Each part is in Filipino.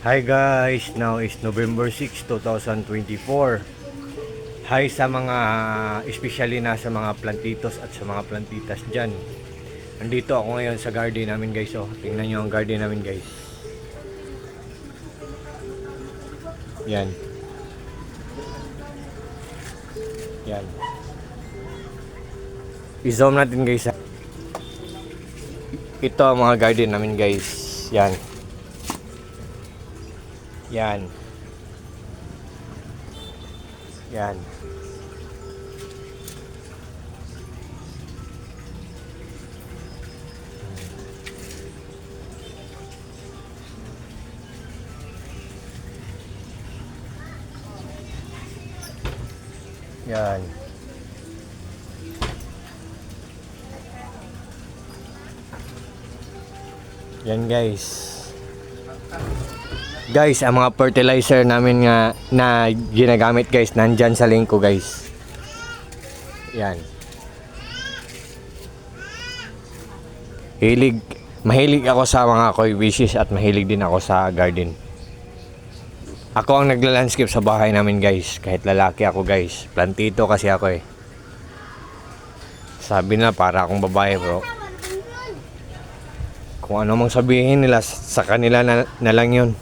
Hi guys, now is November 6, 2024. Hi sa mga, especially na sa mga plantitos at sa mga plantitas dyan. Nandito ako ngayon sa garden namin guys. Oh, tingnan nyo ang garden namin guys. Yan. Yan. I-zoom natin guys. Ito ang mga garden namin guys. Yan. Yan. Yan. Yan. Yan guys. Guys, ang mga fertilizer namin nga na ginagamit guys, nandyan sa link ko guys. Yan. Mahilig ako sa mga koi wishes at mahilig din ako sa garden. Ako ang nagla-landscape sa bahay namin guys. Kahit lalaki ako guys. Plantito kasi ako eh. Sabi na para akong babae bro. Kung ano mang sabihin nila sa kanila na lang yun.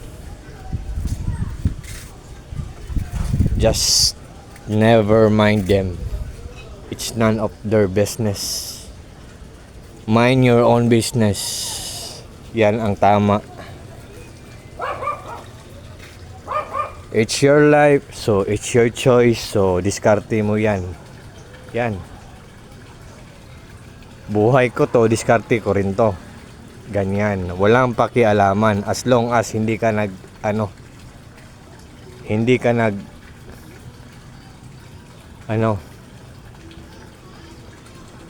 Just never mind them. It's none of their business. Mind your own business. Yan ang tama. It's your life, so it's your choice. So diskarte mo yan. Yan. Buhay ko to, diskarte ko rin to. Ganyan. Walang pakialaman as long as hindi ka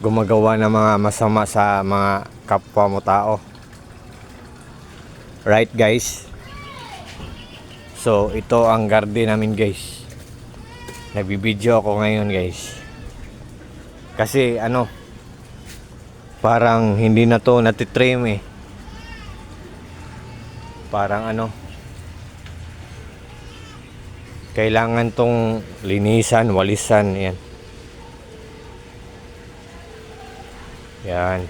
gumagawa ng mga masama sa mga kapwa mo tao. Right guys? So ito ang garden namin guys. Nagbibideo ako ngayon guys. Kasi parang hindi na to natitrim eh. Parang kailangan tong linisan, walisan, yan. Yan.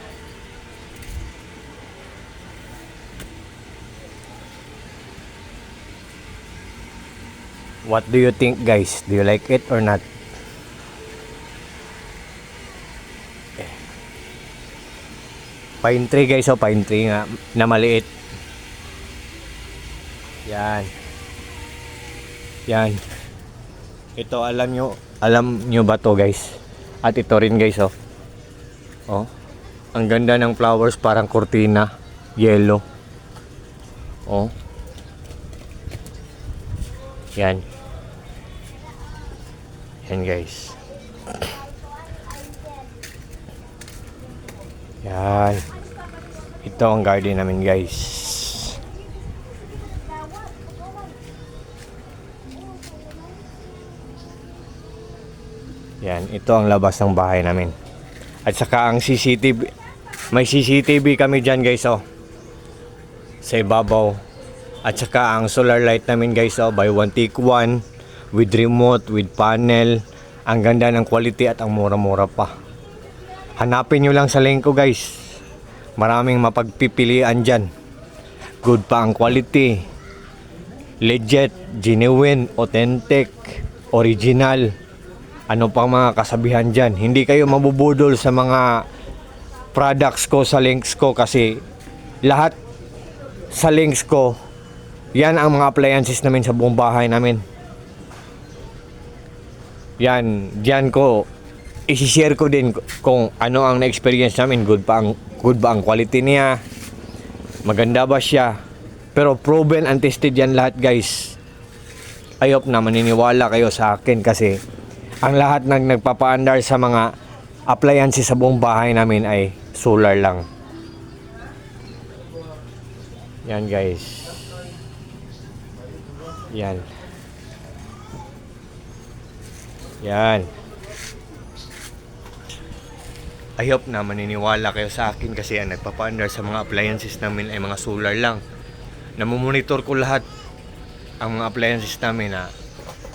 What do you think guys? Do you like it or not? Pine tree guys, oh, pine tree nga na maliit. Yan. Yan. Ito alam nyo ba to guys? At ito rin guys, oh. Oh. Ang ganda ng flowers, parang kurtina, yellow. Oh. Yan. Yan guys. Yan. Ito ang garden namin guys. Yan, ito ang labas ng bahay namin. At saka ang CCTV, may CCTV kami dyan guys, oh. Sa ibabaw. At saka ang solar light namin guys, oh, buy one take one, with remote, with panel. Ang ganda ng quality at ang mura-mura pa. Hanapin nyo lang sa link ko guys. Maraming mapagpipilian dyan. Good pa ang quality. Legit, genuine, authentic, original. Ano pang mga kasabihan dyan. Hindi kayo mabubudol sa mga products ko sa links ko kasi lahat sa links ko, yan ang mga appliances namin sa buong bahay namin. Yan, diyan ko i-share ko din kung ano ang na-experience namin. Good ba ang quality niya? Maganda ba siya? Pero proven and tested yan lahat guys. I hope na maniniwala kayo sa akin kasi ang lahat ng nagpapaandar sa mga appliances sa buong bahay namin ay solar lang. Yan guys. Yan. Yan. I hope na maniniwala kayo sa akin kasi ang nagpapaandar sa mga appliances namin ay mga solar lang. namomonitor ko lahat ang mga appliances namin na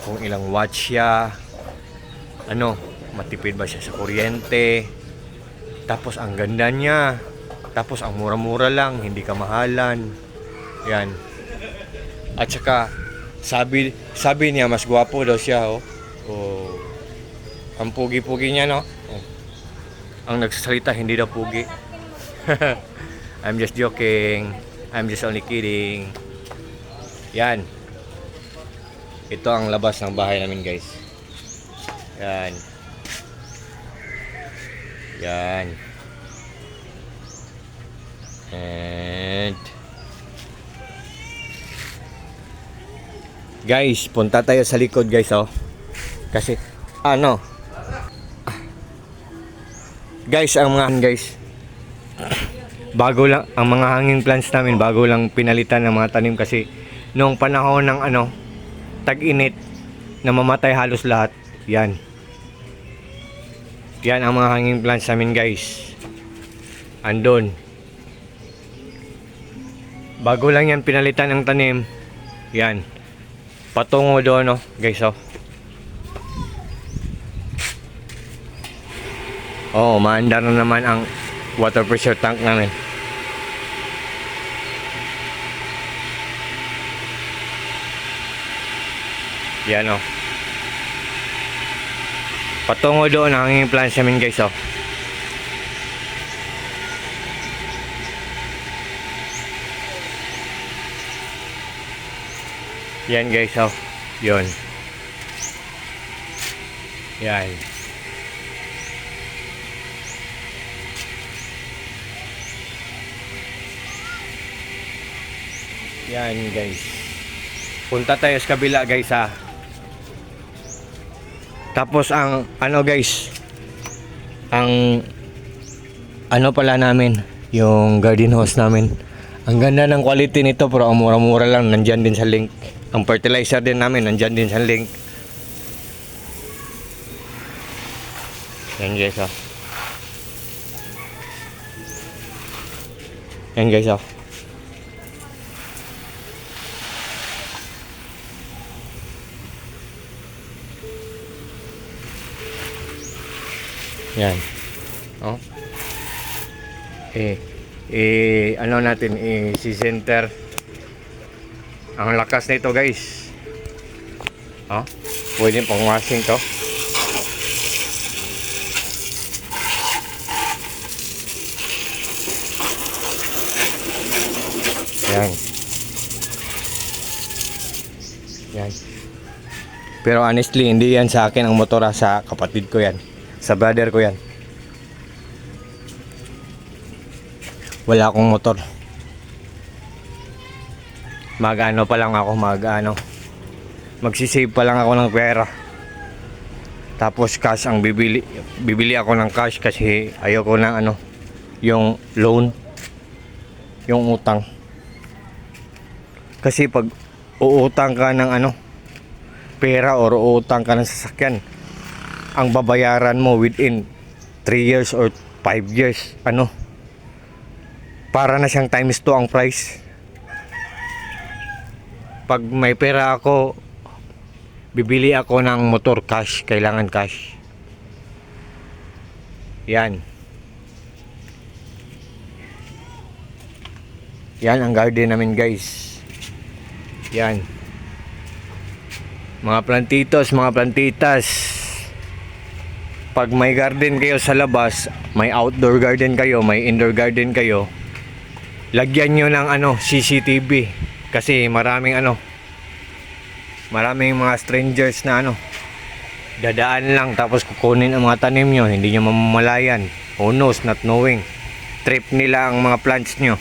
kung ilang watts siya, ano, matipid ba siya sa kuryente, tapos ang ganda niya, tapos ang mura-mura lang, hindi kamahalan. Yan. At saka sabi niya mas gwapo daw siya, oh. Oh. Ang pugi-pugi niya, no? Oh. Ang nagsasalita hindi daw pugi. I'm just joking. I'm just only kidding. Yan. Ito ang labas ng bahay namin, guys. Yan. Yan. And guys, punta tayo sa likod, guys, oh. Kasi ano? Guys, ang mga guys, bago lang ang mga hanging plants namin, bago lang pinalitan ng mga tanim kasi noong panahon ng ano, tag-init, namamatay halos lahat. Yan. Yan ang mga hanging plants namin, guys. Andun. Bago lang yan pinalitan ng tanim. Yan. Patungo doon, no, guys, oh. Oh, maandar na naman ang water pressure tank namin. Yan, oh. Patungo doon ang hanging plants namin, guys, oh. Yan, guys, oh. Yun. Yan. Yan, guys. Punta tayo sa kabila, guys, ha. Tapos ang ano, guys, ang ano pala namin, yung garden hose namin. Ang ganda ng quality nito, pero ang mura-mura lang. Nandyan din sa link. Ang fertilizer din namin, nandyan din sa link. Yan, guys, oh. Yan, guys, oh. Yan. Oh. Ano natin, si center. Ang lakas nito, guys. Oh. Pwede pang washing to. Yan. Yan. Pero honestly, hindi yan sa akin ang motor, sa kapatid ko yan. Sa brother ko yan. Wala akong motor. Mag-ano pa lang ako, magsisave pa lang ako ng pera. Tapos cash ang bibili ako ng cash kasi ayoko ng ano, yung loan, yung utang. Kasi pag uutang ka ng ano, pera or uutang ka ng sasakyan, ang babayaran mo within 3 years or 5 years, ano, para na siyang times 2 ang price. Pag may pera ako, bibili ako ng motor cash, kailangan cash. Yan. Yan ang garden namin, guys. Yan. Mga plantitas. Pag may garden kayo sa labas, may outdoor garden kayo, may indoor garden kayo, lagyan nyo ng ano, CCTV. Kasi maraming mga strangers na dadaan lang tapos kukunin ang mga tanim nyo, hindi nyo mamamalayan. Who knows, not knowing. Trip nila ang mga plants nyo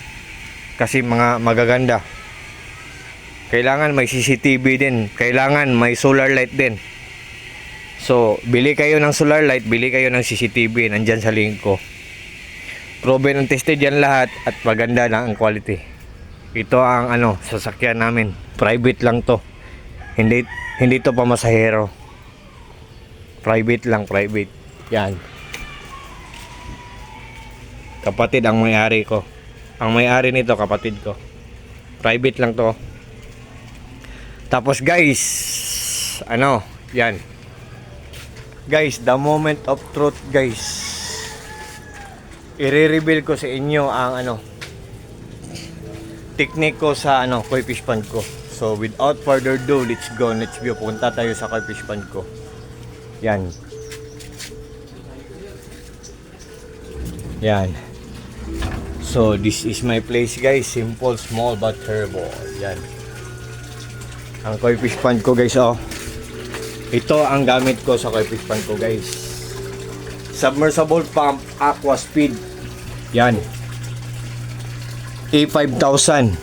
kasi mga magaganda. Kailangan may CCTV din, kailangan may solar light din. So, bili kayo ng solar light, bili kayo ng CCTV, nandyan sa link ko. Proven and tested yan lahat at maganda na ang quality. Ito ang sasakyan namin. Private lang to. Hindi to pamasahero. Private lang, private. Yan. Kapatid ang may-ari ko. Ang may-ari nito, kapatid ko. Private lang to. Tapos guys, ano, yan. Guys, the moment of truth guys. I-reveal ko sa inyo ang ano, technique ko sa ano, koi fish pond ko. So without further ado, let's go. Let's go. Punta tayo sa koi fish pond ko. Yan. Yan. So this is my place guys. Simple, small but terrible. Yan. Ang koi fish pond ko guys, oh. Ito ang gamit ko sa koi fish pond ko guys. Submersible pump, aqua speed. Yan. A5000.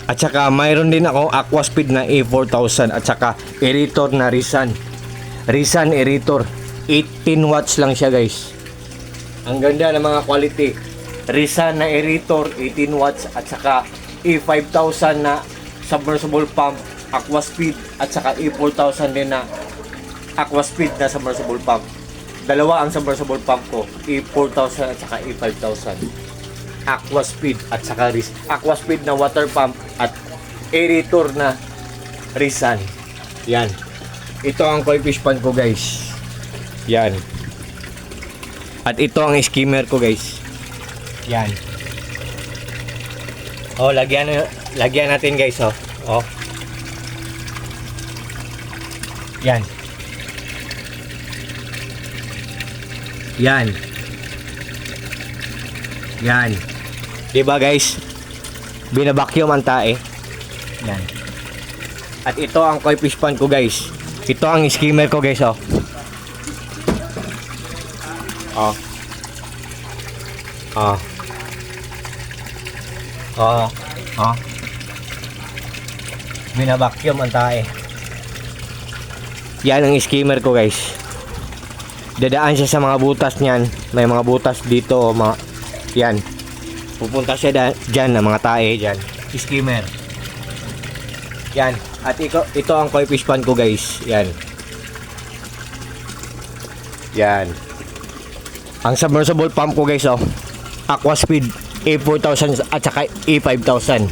At saka mayroon din ako aqua speed na A4000 at saka aerator na Rizan. Rizan aerator. 18 watts lang siya guys. Ang ganda ng mga quality. Rizan na aerator 18 watts at saka A5000 na submersible pump, aqua speed at saka A4000 din na aqua speed na submersible pump. Dalawa ang submersible pump ko, A4000 at saka A5000. Aqua speed at saka aqua speed na water pump at aerator na Rizan. Yan. Ito ang koi fish pond ko guys. Yan. At ito ang skimmer ko guys. Yan. Oh, lagyan natin guys, oh. Oh. Yan. Yan. Yan. 'Di ba guys? Binabacuum ang tae. Yan. At ito ang koi fish pond ko guys. Ito ang skimmer ko guys, oh. Oh. Oh. Oh. Oh. Binabacuum ang tae. Yan ang skimmer ko guys. Dadaan siya sa mga butas niyan. May mga butas dito, mga yan. Pupunta siya dyan ng mga tae dyan. Skimmer. Yan. At ito ang koi fish pond ko guys. Yan. Yan. Ang submersible pump ko guys, oh. Aqua speed A4000 at saka A5000.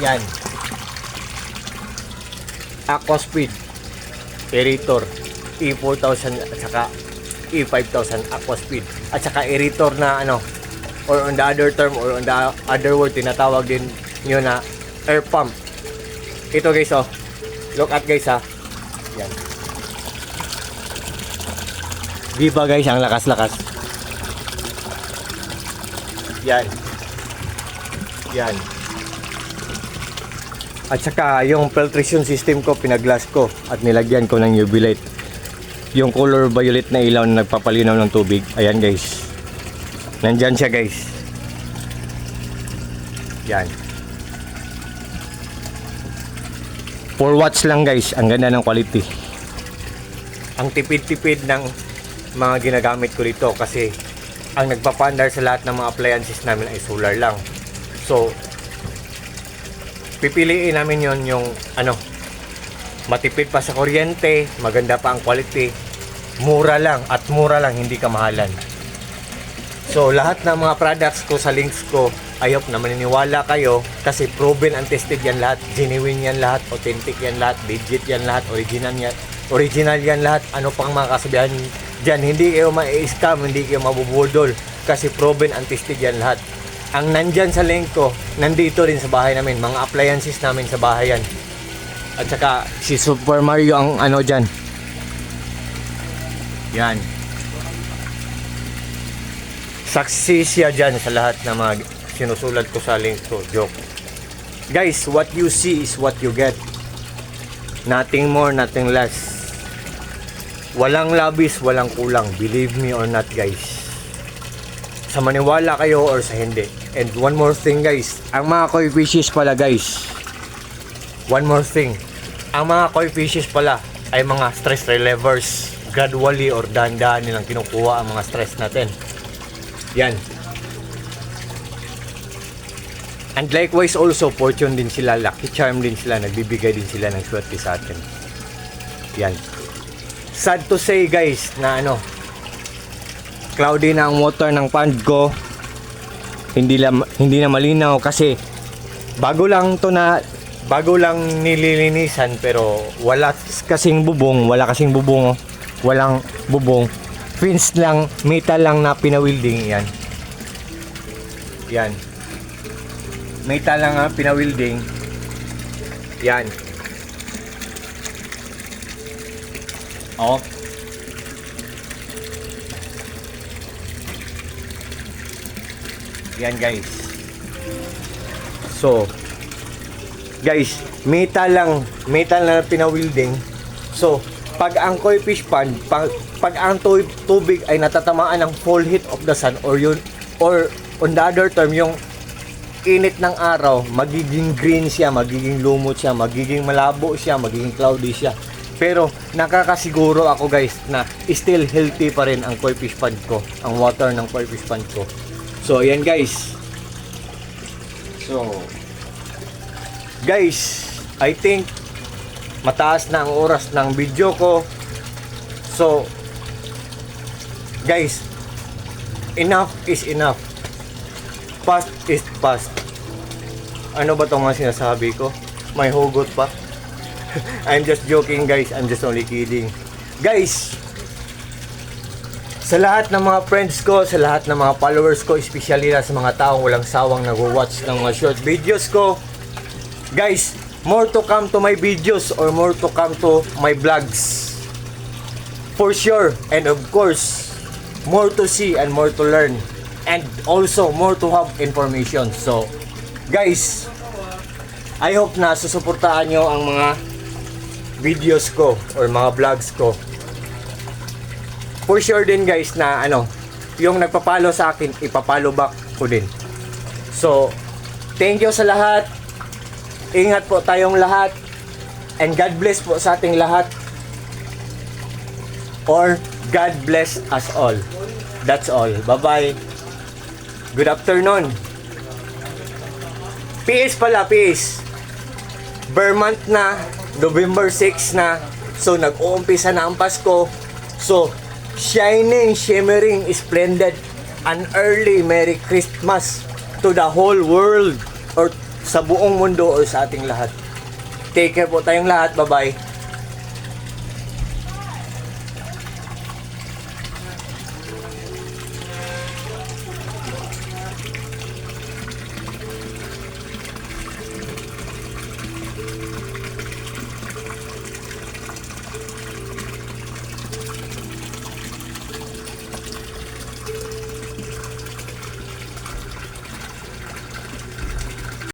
Yan. Aqua speed aerator A4000 at saka A5000 aqua speed at saka aerator na ano, or on the other term or on the other word tinatawag din nyo na air pump. Ito guys, oh. Look at guys, ha. Yan. Diba guys, ang lakas-lakas. Yan. Yan. At saka yung filtration system ko, pinaglas ko at nilagyan ko ng UV light. Yung color violet na ilaw na nagpapalinaw ng tubig. Ayan guys. Nandyan siya guys. Yan. 4 watts lang guys. Ang ganda ng quality. Ang tipid-tipid ng mga ginagamit ko dito kasi ang nagpapandar sa lahat ng mga appliances namin ay solar lang. So pipiliin namin yon yung ano, matipid pa sa kuryente, maganda pa ang quality, mura lang at mura lang, hindi kamahalan. So lahat ng mga products ko sa links ko, I hope na maniniwala kayo kasi proven and tested yan lahat, genuine yan lahat, authentic yan lahat, legit yan lahat, original yan lahat. Ano pang mga kasabihan dyan, hindi kayo ma-scam, hindi kayo mabubudol kasi proven and tested yan lahat. Ang nandyan sa link ko, nandito rin sa bahay namin, mga appliances namin sa bahay yan. At saka si Super Mario ang ano dyan. Yan. Saksi siya dyan sa lahat ng mga sinusulat ko sa link ko. Joke. Guys, what you see is what you get. Nothing more, nothing less. Walang labis, walang kulang. Believe me or not guys. Sa maniwala kayo or sa hindi. And one more thing guys. Ang mga koi fishes pala guys. One more thing. Ang mga koi fishes pala ay mga stress relievers. Gradually or dahan-dahan nilang kinukuha ang mga stress natin. Yan. And likewise also, fortune din sila, lucky charm din sila, nagbibigay din sila ng swerte sa atin. Yan. Sad to say guys na ano, cloudy na ang water ng pond ko. hindi na malinaw kasi bago lang nililinisan, pero wala kasing bubong, walang bubong. Fins lang, metal lang na pinawilding yan. Yan. Metal lang na pinawilding. Yan. Oh. Yan guys. So, guys, metal lang na pinawilding. So, pag ang koi fish pond, pag ang tubig ay natatamaan ng full heat of the sun, or on the other term, yung init ng araw, magiging green siya, magiging lumot siya, magiging malabo siya, magiging cloudy siya. Pero nakakasiguro ako guys na still healthy pa rin ang koi fish pond ko, ang water ng koi fish pond ko. So ayan guys. So guys, I think mataas na ang oras ng video ko. So guys, enough is enough. Past is past. Ano ba itong mga sinasabi ko? May hugot pa. I'm just joking guys, I'm just only kidding. Guys, sa lahat ng mga friends ko, sa lahat ng mga followers ko, especially na sa mga taong walang sawang nag-watch ng mga short videos ko, guys, more to come to my videos, or more to come to my vlogs. For sure, and of course, more to see and more to learn, and also more to have information. So, guys, I hope na susuportahan nyo ang mga videos ko or mga vlogs ko. For sure din guys na yung nagpapalo sa akin, ipapalo back ko din. So, thank you sa lahat. Ingat po tayong lahat. And God bless po sa ating lahat. Or God bless us all. That's all. Bye-bye. Good afternoon. PS pala, PS. Vermont na. November 6 na. So, nag-uumpisa na ang Pasko. So, shining, shimmering, splendid, an early Merry Christmas to the whole world, or sa buong mundo, or sa ating lahat. Take care po tayong lahat. Bye-bye.